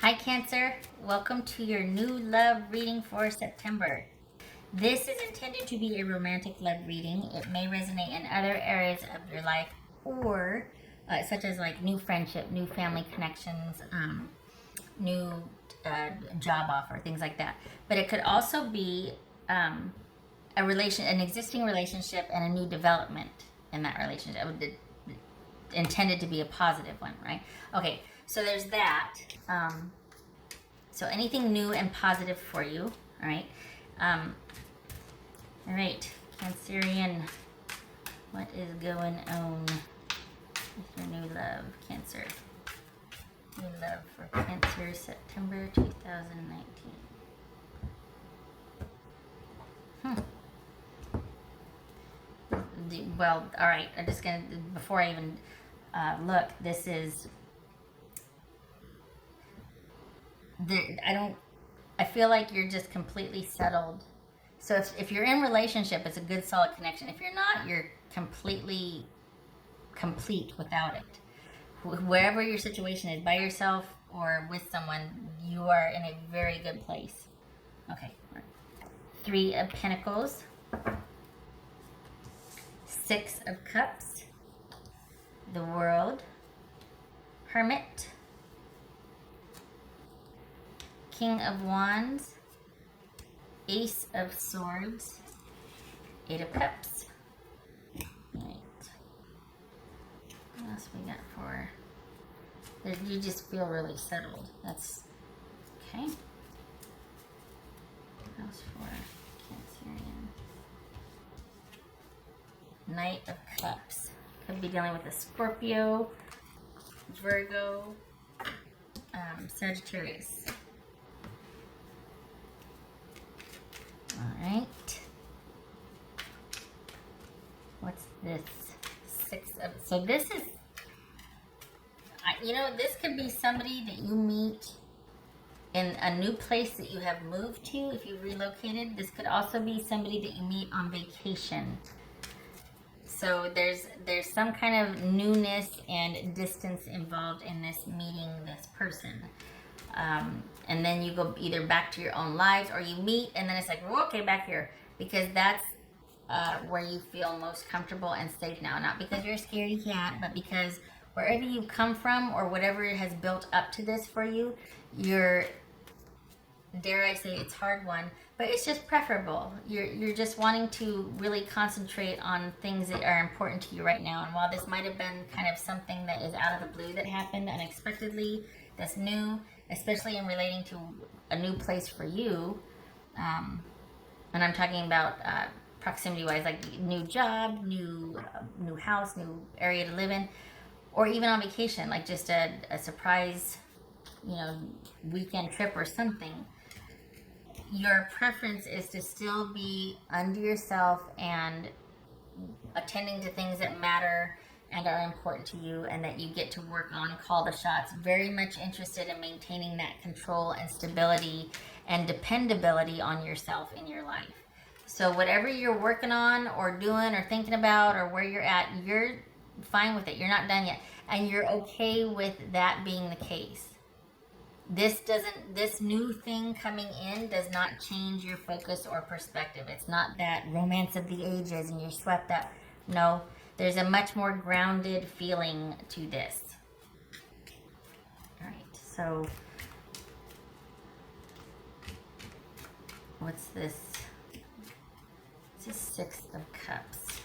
Hi Cancer, welcome to your new love reading for September. This is intended to be a romantic love reading. It may resonate in other areas of your life or such as like new friendship, new family connections, new job offer, things like that. But it could also be an existing relationship and a new development in that relationship. Intended to be a positive one, right? Okay, so there's that. So anything new and positive for you, all right? All right, Cancerian, what is going on with your new love, Cancer? New love for Cancer, September 2019. Well, all right, I'm just gonna, before I even look, this is, I feel like you're just completely settled. So if you're in relationship, it's a good solid connection. If you're not, you're completely complete without it. Wherever your situation is, by yourself or with someone, you are in a very good place. Okay. Three of Pentacles, Six of Cups, the World, Hermit, King of Wands, Ace of Swords, Eight of Cups. Right. What else we got for? You just feel really settled. That's okay. What else for Cancerian? Knight of Cups. Could be dealing with a Scorpio, Virgo, Sagittarius. All right. What's this? So this is, this could be somebody that you meet in a new place that you have moved to if you relocated. This could also be somebody that you meet on vacation. So there's some kind of newness and distance involved in this meeting this person. And then you go either back to your own lives or you meet and then it's like, well, okay, back here. Because that's where you feel most comfortable and safe now. Not because you're a scaredy cat, but because wherever you come from or whatever has built up to this for you, you're, dare I say, it's hard one, but it's just preferable. You're just wanting to really concentrate on things that are important to you right now. And while this might have been kind of something that is out of the blue that happened unexpectedly, that's new, especially in relating to a new place for you, and I'm talking about proximity-wise, like new job, new house, new area to live in, or even on vacation, like just a surprise, weekend trip or something. Your preference is to still be unto yourself and attending to things that matter and are important to you and that you get to work on, call the shots. Very much interested in maintaining that control and stability and dependability on yourself in your life. So whatever you're working on or doing or thinking about or where you're at, you're fine with it. You're not done yet. And you're okay with that being the case. This new thing coming in does not change your focus or perspective. It's not that romance of the ages and you're swept up. No, there's a much more grounded feeling to this. All right, so what's this? This is Six of Cups.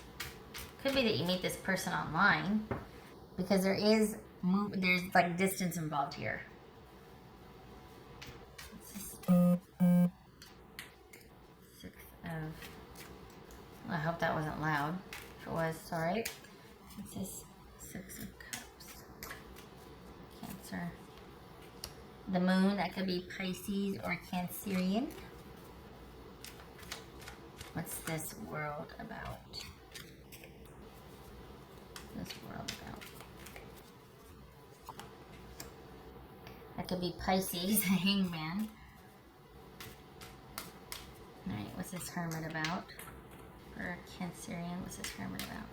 Could be that you meet this person online because there's like distance involved here. Six of, I hope that wasn't loud. If it was, sorry. This is Six of Cups. Cancer. The Moon, that could be Pisces or Cancerian. What's this world about? This world about? That could be Pisces, Hangman. Alright, what's this Hermit about? For Cancerian, what's this Hermit about?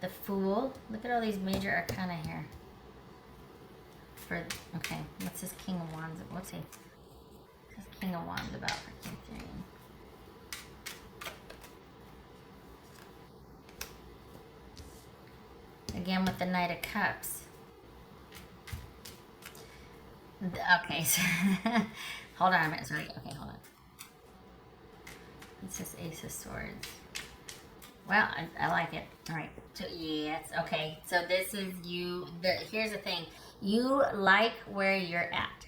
The Fool. Look at all these major arcana here. for, okay, what's this King of Wands? What's this King of Wands about for Cancerian? Again with the Knight of Cups. Okay, so hold on a minute. Sorry. Okay, hold on. It's just Ace of Swords. Well, I like it. All right. So, yes. Okay. So this is you. Here's the thing. You like where you're at.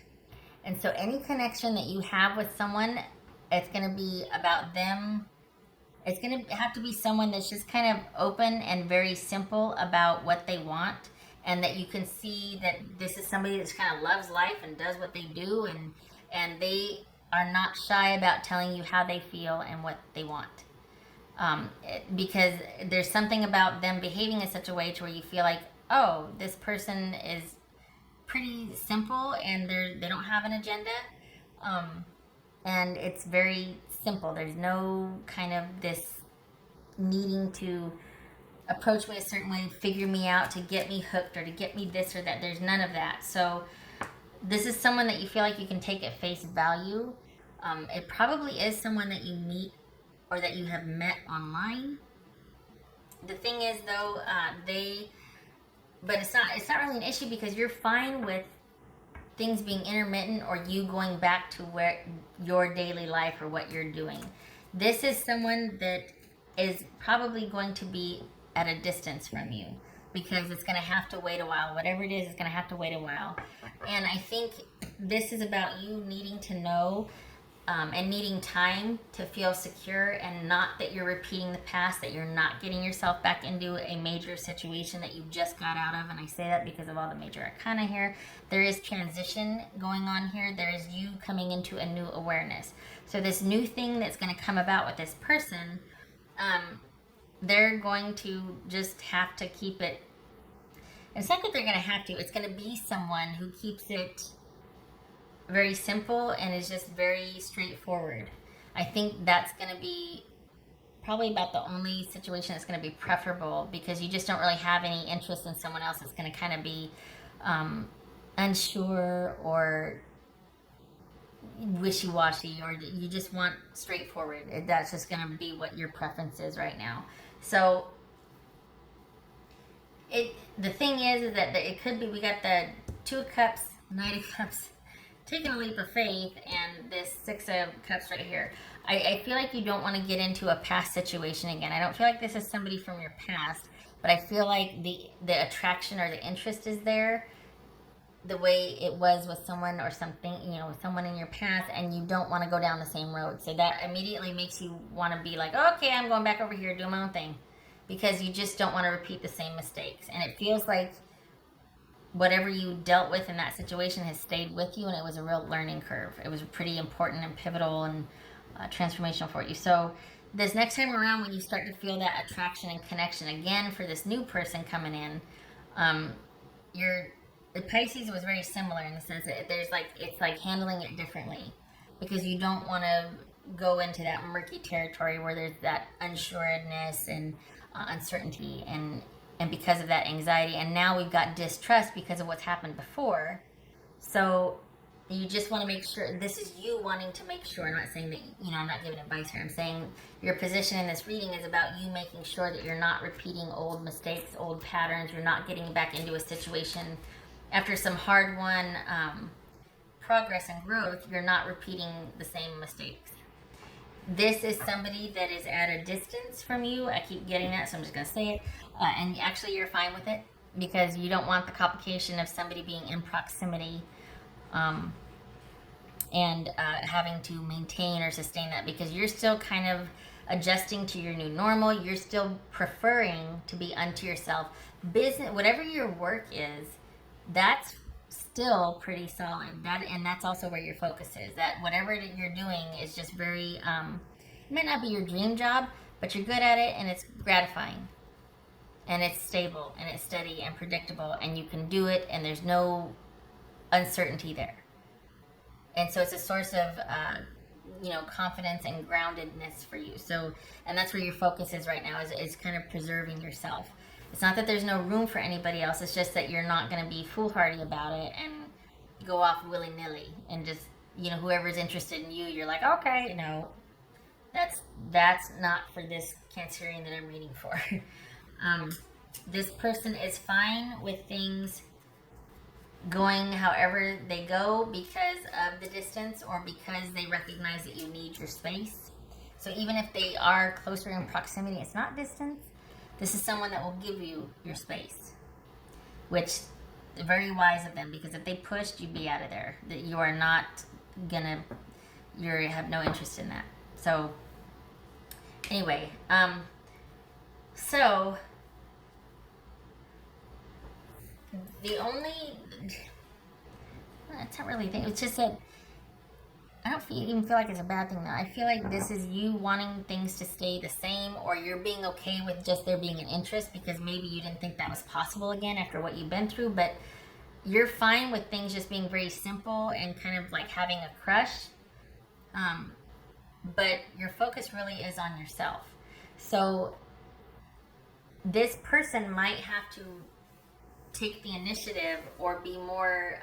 And so any connection that you have with someone, it's going to be about them. It's going to have to be someone that's just kind of open and very simple about what they want. And that you can see that this is somebody that kind of loves life and does what they do. And they are not shy about telling you how they feel and what they want. Because there's something about them behaving in such a way to where you feel like, oh, this person is pretty simple and they don't have an agenda. And it's very simple. There's no kind of this needing to approach me a certain way, figure me out to get me hooked or to get me this or that. There's none of that. So this is someone that you feel like you can take at face value. It probably is someone that you meet or that you have met online. The thing is though, but it's not really an issue because you're fine with things being intermittent or you going back to where your daily life or what you're doing. This is someone that is probably going to be at a distance from you because it's going to have to wait a while. Whatever it is, it's going to have to wait a while. And I think this is about you needing to know and needing time to feel secure and not that you're repeating the past, that you're not getting yourself back into a major situation that you just got out of. And I say that because of all the major arcana here. There is transition going on here. There is you coming into a new awareness. So this new thing that's going to come about with this person, they're going to just have to keep it. It's not that they're going to have to. It's going to be someone who keeps it very simple and is just very straightforward. I think that's going to be probably about the only situation that's going to be preferable because you just don't really have any interest in someone else that's going to kind of be unsure or wishy-washy, or you just want straightforward. That's just going to be what your preference is right now. So the thing is that it could be, we got the Two of Cups, Knight of Cups, taking a leap of faith, and this Six of Cups right here. I feel like you don't want to get into a past situation again. I don't feel like this is somebody from your past, but I feel like the attraction or the interest is there the way it was with someone or something, with someone in your past, and you don't want to go down the same road. So that immediately makes you want to be like, okay, I'm going back over here, doing my own thing, because you just don't want to repeat the same mistakes. And it feels like whatever you dealt with in that situation has stayed with you, and it was a real learning curve. It was pretty important and pivotal and transformational for you. So this next time around, when you start to feel that attraction and connection again for this new person coming in, the Pisces was very similar in the sense that it's like handling it differently, because you don't want to go into that murky territory where there's that unsureness and uncertainty and because of that anxiety. And now we've got distrust because of what's happened before. So you just want to make sure, this is you wanting to make sure. I'm not saying that, I'm not giving advice here. I'm saying your position in this reading is about you making sure that you're not repeating old mistakes, old patterns. You're not getting back into a situation after some hard-won progress and growth. You're not repeating the same mistakes. This is somebody that is at a distance from you. I keep getting that, so I'm just going to say it. And actually, you're fine with it because you don't want the complication of somebody being in proximity and having to maintain or sustain that, because you're still kind of adjusting to your new normal. You're still preferring to be unto yourself. Business, whatever your work is, that's still pretty solid. And that's also where your focus is. That whatever that you're doing is just very, it might not be your dream job, but you're good at it and it's gratifying. And it's stable and it's steady and predictable and you can do it and there's no uncertainty there. And so it's a source of, confidence and groundedness for you. So, and that's where your focus is right now, is kind of preserving yourself. It's not that there's no room for anybody else. It's just that you're not going to be foolhardy about it go off willy-nilly and just, whoever's interested in you, you're like, okay, no, that's not for this Cancerian that I'm reading for. This person is fine with things going however they go because of the distance or because they recognize that you need your space. So even if they are closer in proximity, it's not distance. This is someone that will give you your space, which is very wise of them, because if they pushed, you'd be out of there. That you are not gonna, you have no interest in that. So anyway, so the only, it's not really thing. It's just that I don't even feel like it's a bad thing though. I feel like this is you wanting things to stay the same, or you're being okay with just there being an interest because maybe you didn't think that was possible again after what you've been through. But you're fine with things just being very simple and kind of like having a crush. But your focus really is on yourself. So this person might have to take the initiative or be more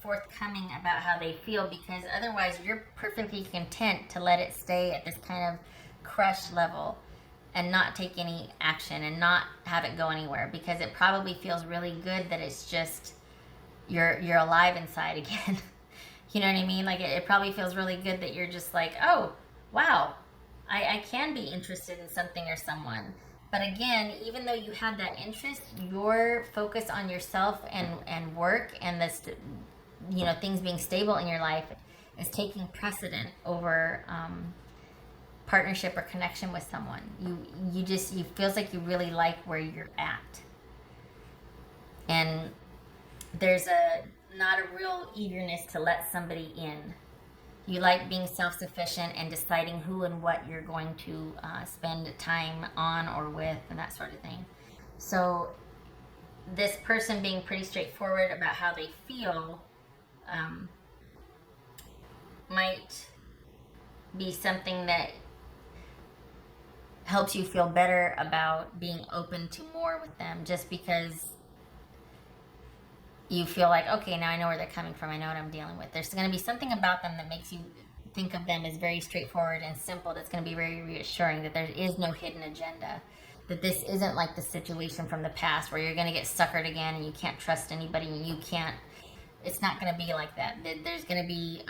forthcoming about how they feel, because otherwise you're perfectly content to let it stay at this kind of crush level and not take any action and not have it go anywhere, because it probably feels really good that it's just you're alive inside again. You know what I mean? Like it probably feels really good that you're just like, oh wow, I can be interested in something or someone. But again, even though you have that interest, your focus on yourself and work and this, things being stable in your life is taking precedent over partnership or connection with someone. You feels like you really like where you're at, and there's not a real eagerness to let somebody in. You like being self-sufficient and deciding who and what you're going to spend time on or with and that sort of thing. So this person being pretty straightforward about how they feel might be something that helps you feel better about being open to more with them, just because you feel like, okay, now I know where they're coming from. I know what I'm dealing with. There's going to be something about them that makes you think of them as very straightforward and simple. That's going to be very reassuring, that there is no hidden agenda. That this isn't like the situation from the past where you're going to get suckered again and you can't trust anybody and you can't. It's not going to be like that. There's going to be,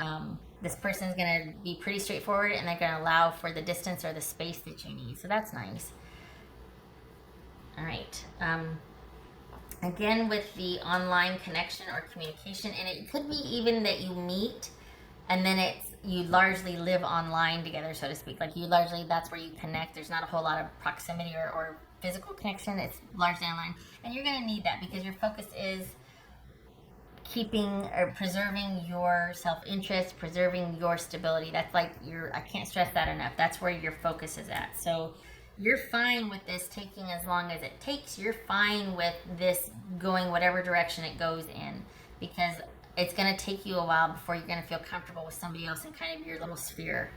this person's going to be pretty straightforward, and they're going to allow for the distance or the space that you need. So that's nice. All right. Again, with the online connection or communication, and it could be even that you meet and then you largely live online together, so to speak. Like that's where you connect. There's not a whole lot of proximity or physical connection. It's largely online. And you're going to need that because your focus is keeping or preserving your self-interest, preserving your stability. That's like I can't stress that enough. That's where your focus is at. So you're fine with this taking as long as it takes. You're fine with this going whatever direction it goes in, because it's going to take you a while before you're going to feel comfortable with somebody else in kind of your little sphere,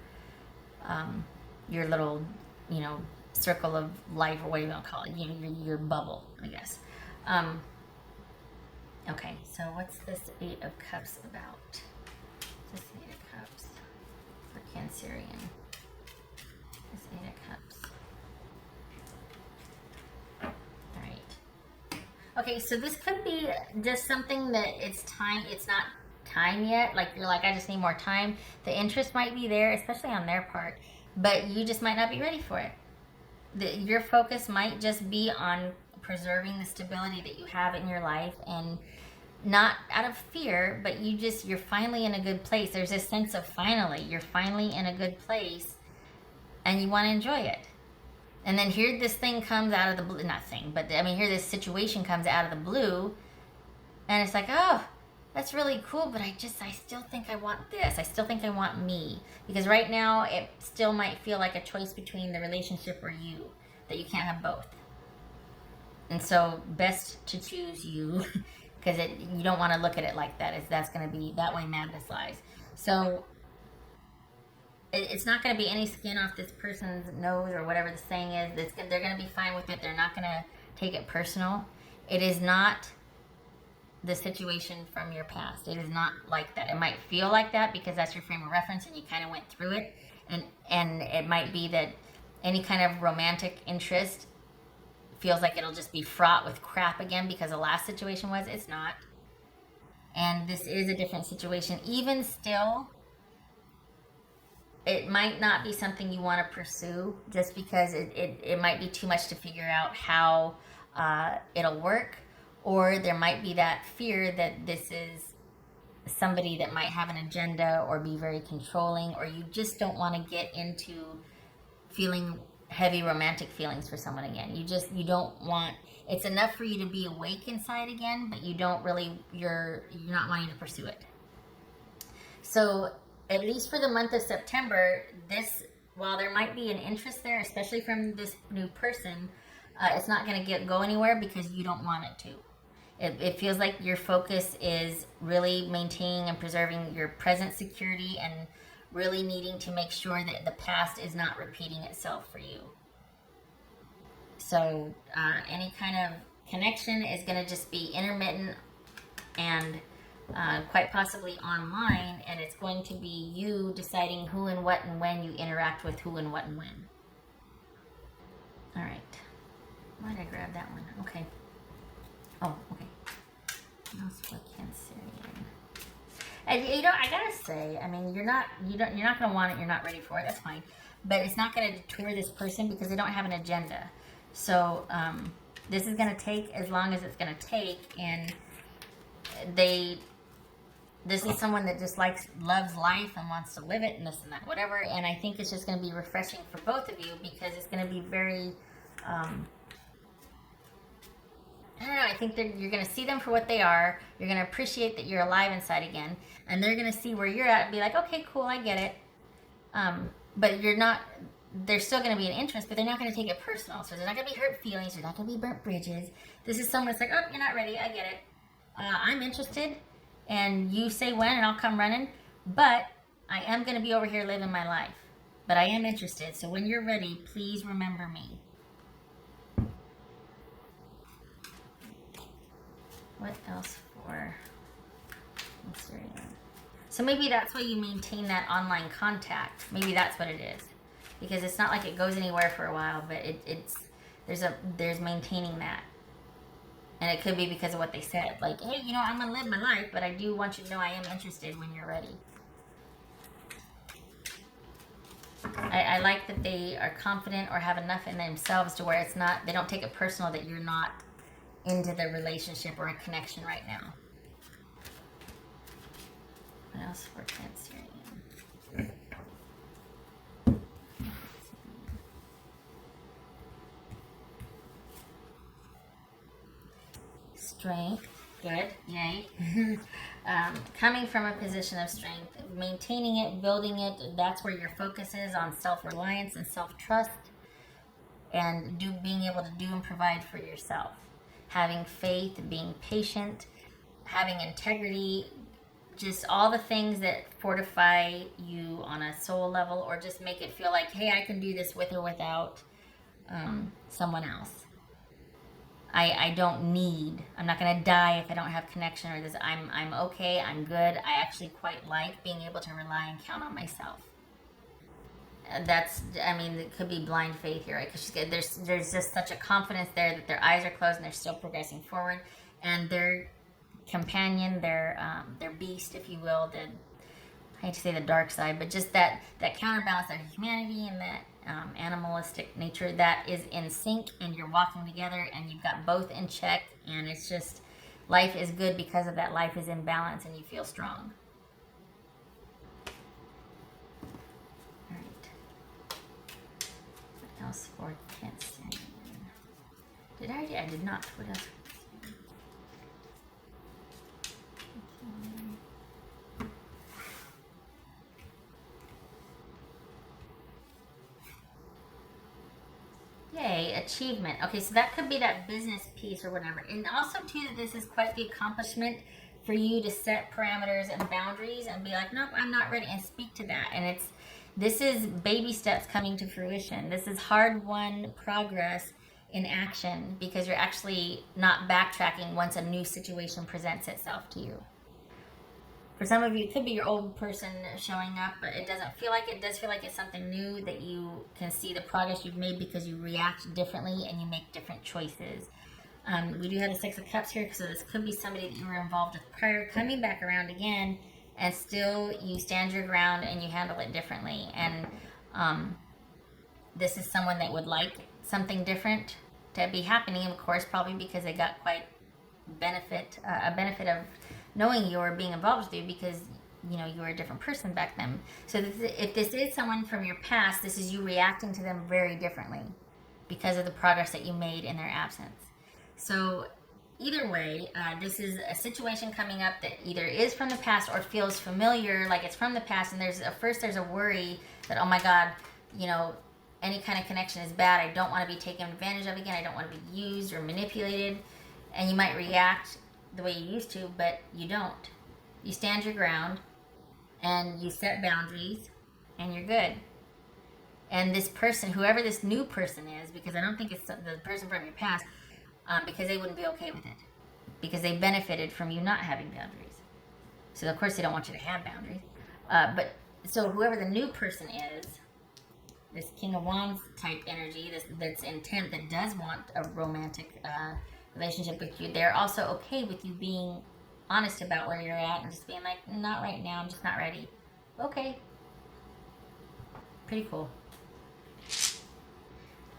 your little, circle of life, or what you want to call it, your bubble, I guess. Okay, so what's this Eight of Cups about? This Eight of Cups for Cancerian. This Eight of Cups. Okay, so this could be just something that it's not time yet. Like you're like, I just need more time. The interest might be there, especially on their part, but you just might not be ready for it. Your focus might just be on preserving the stability that you have in your life, and not out of fear, but you're finally in a good place. There's this sense of you're finally in a good place and you want to enjoy it. And then here this thing comes out of the blue, here this situation comes out of the blue, and it's like, oh, that's really cool, but I still think I want this. I still think I want me. Because right now, it still might feel like a choice between the relationship or you, that you can't have both. And so, best to choose you, because you don't want to look at it like that. That's going to be, that way madness lies. So, it's not going to be any skin off this person's nose or whatever the saying is. They're going to be fine with it. They're not going to take it personal. It is not the situation from your past. It is not like that. It might feel like that because that's your frame of reference and you kind of went through it. And it might be that any kind of romantic interest feels like it'll just be fraught with crap again because the last situation was. It's not. And this is a different situation. Even still, it might not be something you want to pursue just because it might be too much to figure out how it'll work. Or there might be that fear that this is somebody that might have an agenda or be very controlling, or you just don't want to get into feeling heavy romantic feelings for someone again. You don't want, it's enough for you to be awake inside again, but you don't really, you're not wanting to pursue it. So at least for the month of September, this, while there might be an interest there, especially from this new person, it's not going to go anywhere because you don't want it to. It feels like your focus is really maintaining and preserving your present security and really needing to make sure that the past is not repeating itself for you. So any kind of connection is going to just be intermittent and quite possibly online, and it's going to be you deciding who and what and when you interact with who and what and when. All right. Why did I grab that one? Okay. Oh, okay. Else for Cancerian. And you know, I gotta say, I mean, you're not gonna want it. You're not ready for it. That's fine, but it's not gonna deter this person because they don't have an agenda. So this is gonna take as long as it's gonna take, and this is someone that just loves life and wants to live it and this and that, whatever. And I think it's just gonna be refreshing for both of you because it's gonna be very. I don't know, I think that you're going to see them for what they are. You're going to appreciate that you're alive inside again. And they're going to see where you're at and be like, okay, cool, I get it. But you're not, there's still going to be an interest, but they're not going to take it personal. So there's not going to be hurt feelings. There's not going to be burnt bridges. This is someone that's like, oh, you're not ready. I get it. I'm interested. And you say when and I'll come running. But I am going to be over here living my life. But I am interested. So when you're ready, please remember me. What else for Cancerian? So maybe that's why you maintain that online contact. Maybe that's what it is, because it's not like it goes anywhere for a while, but there's maintaining that, and it could be because of what they said. Like, hey, you know, I'm gonna live my life, but I do want you to know I am interested when you're ready. I like that they are confident or have enough in themselves to where it's not, they don't take it personal that you're not into the relationship or a connection right now. What else for Cancerian? Strength. Good. Yay. Coming from a position of strength, maintaining it, building it, that's where your focus is, on self-reliance and self-trust, and being able to do and provide for yourself. Having faith, being patient, having integrity, just all the things that fortify you on a soul level, or just make it feel like, hey, I can do this with or without someone else. I'm not going to die if I don't have connection, or this. I'm okay, I'm good. I actually quite like being able to rely and count on myself. It could be blind faith here, right? Because there's just such a confidence there that their eyes are closed and they're still progressing forward, and their companion, their beast, if you will, I hate to say the dark side, but just that counterbalance of humanity and that animalistic nature, that is in sync, and you're walking together, and you've got both in check, and it's just, life is good because of that. Life is in balance, and you feel strong. Else for Cancerian. I did not. What else? Yay, achievement. Okay, so that could be that business piece or whatever. And also, too, that this is quite the accomplishment for you to set parameters and boundaries and be like, nope, I'm not ready, and speak to that. And this is baby steps coming to fruition. This is hard-won progress in action because you're actually not backtracking once a new situation presents itself to you. For some of you, it could be your old person showing up, but it doesn't feel like it. It does feel like it's something new that you can see the progress you've made because you react differently and you make different choices. We do have the Six of Cups here, so this could be somebody that you were involved with prior, coming back around again, and still you stand your ground and you handle it differently. And this is someone that would like something different to be happening, of course, probably because they got quite a benefit of knowing you or being involved with you because you were a different person back then. So if this is someone from your past, this is you reacting to them very differently because of the progress that you made in their absence. So either way, this is a situation coming up that either is from the past or feels familiar, like it's from the past, and there's a worry that, oh my God, any kind of connection is bad. I don't want to be taken advantage of again. I don't want to be used or manipulated. And you might react the way you used to, but you don't. You stand your ground and you set boundaries and you're good. And this person, whoever this new person is, because I don't think it's the person from your past, because they wouldn't be okay with it. Because they benefited from you not having boundaries. So of course they don't want you to have boundaries. But so whoever the new person is, this King of Wands type energy, that's intent, that does want a romantic relationship with you, they're also okay with you being honest about where you're at and just being like, not right now, I'm just not ready. Okay. Pretty cool.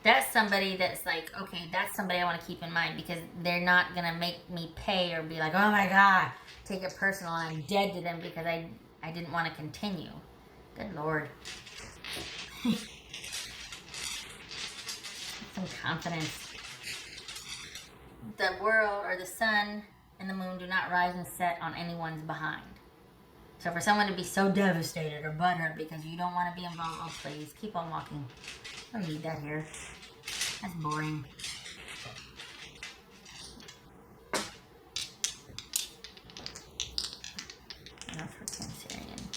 That's somebody that's like, okay, that's somebody I want to keep in mind because they're not going to make me pay or be like, oh my God, take it personal and I'm dead to them because I didn't want to continue. Good Lord. Some confidence. The world or the sun and the moon do not rise and set on anyone's behind. So for someone to be so devastated or butthurt because you don't want to be involved, oh please, keep on walking. I don't need that here. That's boring. Enough for Cancerian.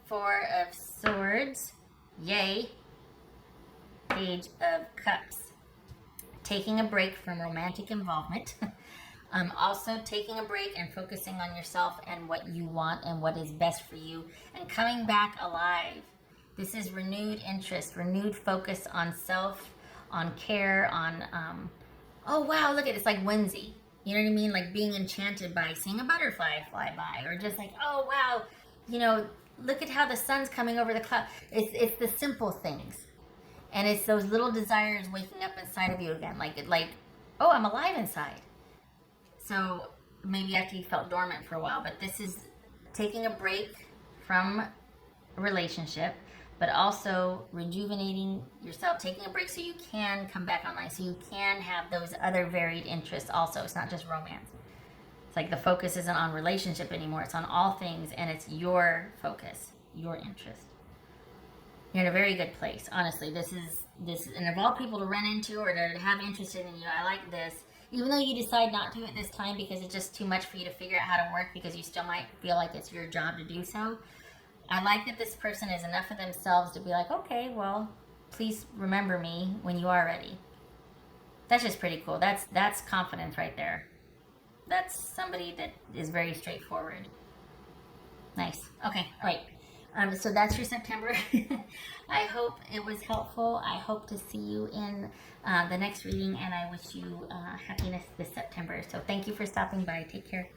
Four of Swords. Yay. Page of Cups. Taking a break from romantic involvement. Also taking a break and focusing on yourself and what you want and what is best for you and coming back alive. This is renewed interest, renewed focus on self, on care, on, oh wow, look at it, it's like whimsy. You know what I mean? Like being enchanted by seeing a butterfly fly by, or just like, oh wow, look at how the sun's coming over the cloud. It's the simple things. And it's those little desires waking up inside of you again. Like, oh, I'm alive inside. So maybe after you felt dormant for a while, but this is taking a break from a relationship, but also rejuvenating yourself, taking a break so you can come back online, so you can have those other varied interests also. It's not just romance. It's like the focus isn't on relationship anymore. It's on all things, and it's your focus, your interest. You're in a very good place, honestly. This is, and of all people to run into or to have interest in you, I like this. Even though you decide not to at this time because it's just too much for you to figure out how to work because you still might feel like it's your job to do so, I like that this person is enough of themselves to be like, okay, well, please remember me when you are ready. That's just pretty cool. That's confidence right there. That's somebody that is very straightforward. Nice. Okay, all right. So that's your September. I hope it was helpful. I hope to see you in the next reading, and I wish you happiness this September. So thank you for stopping by. Take care.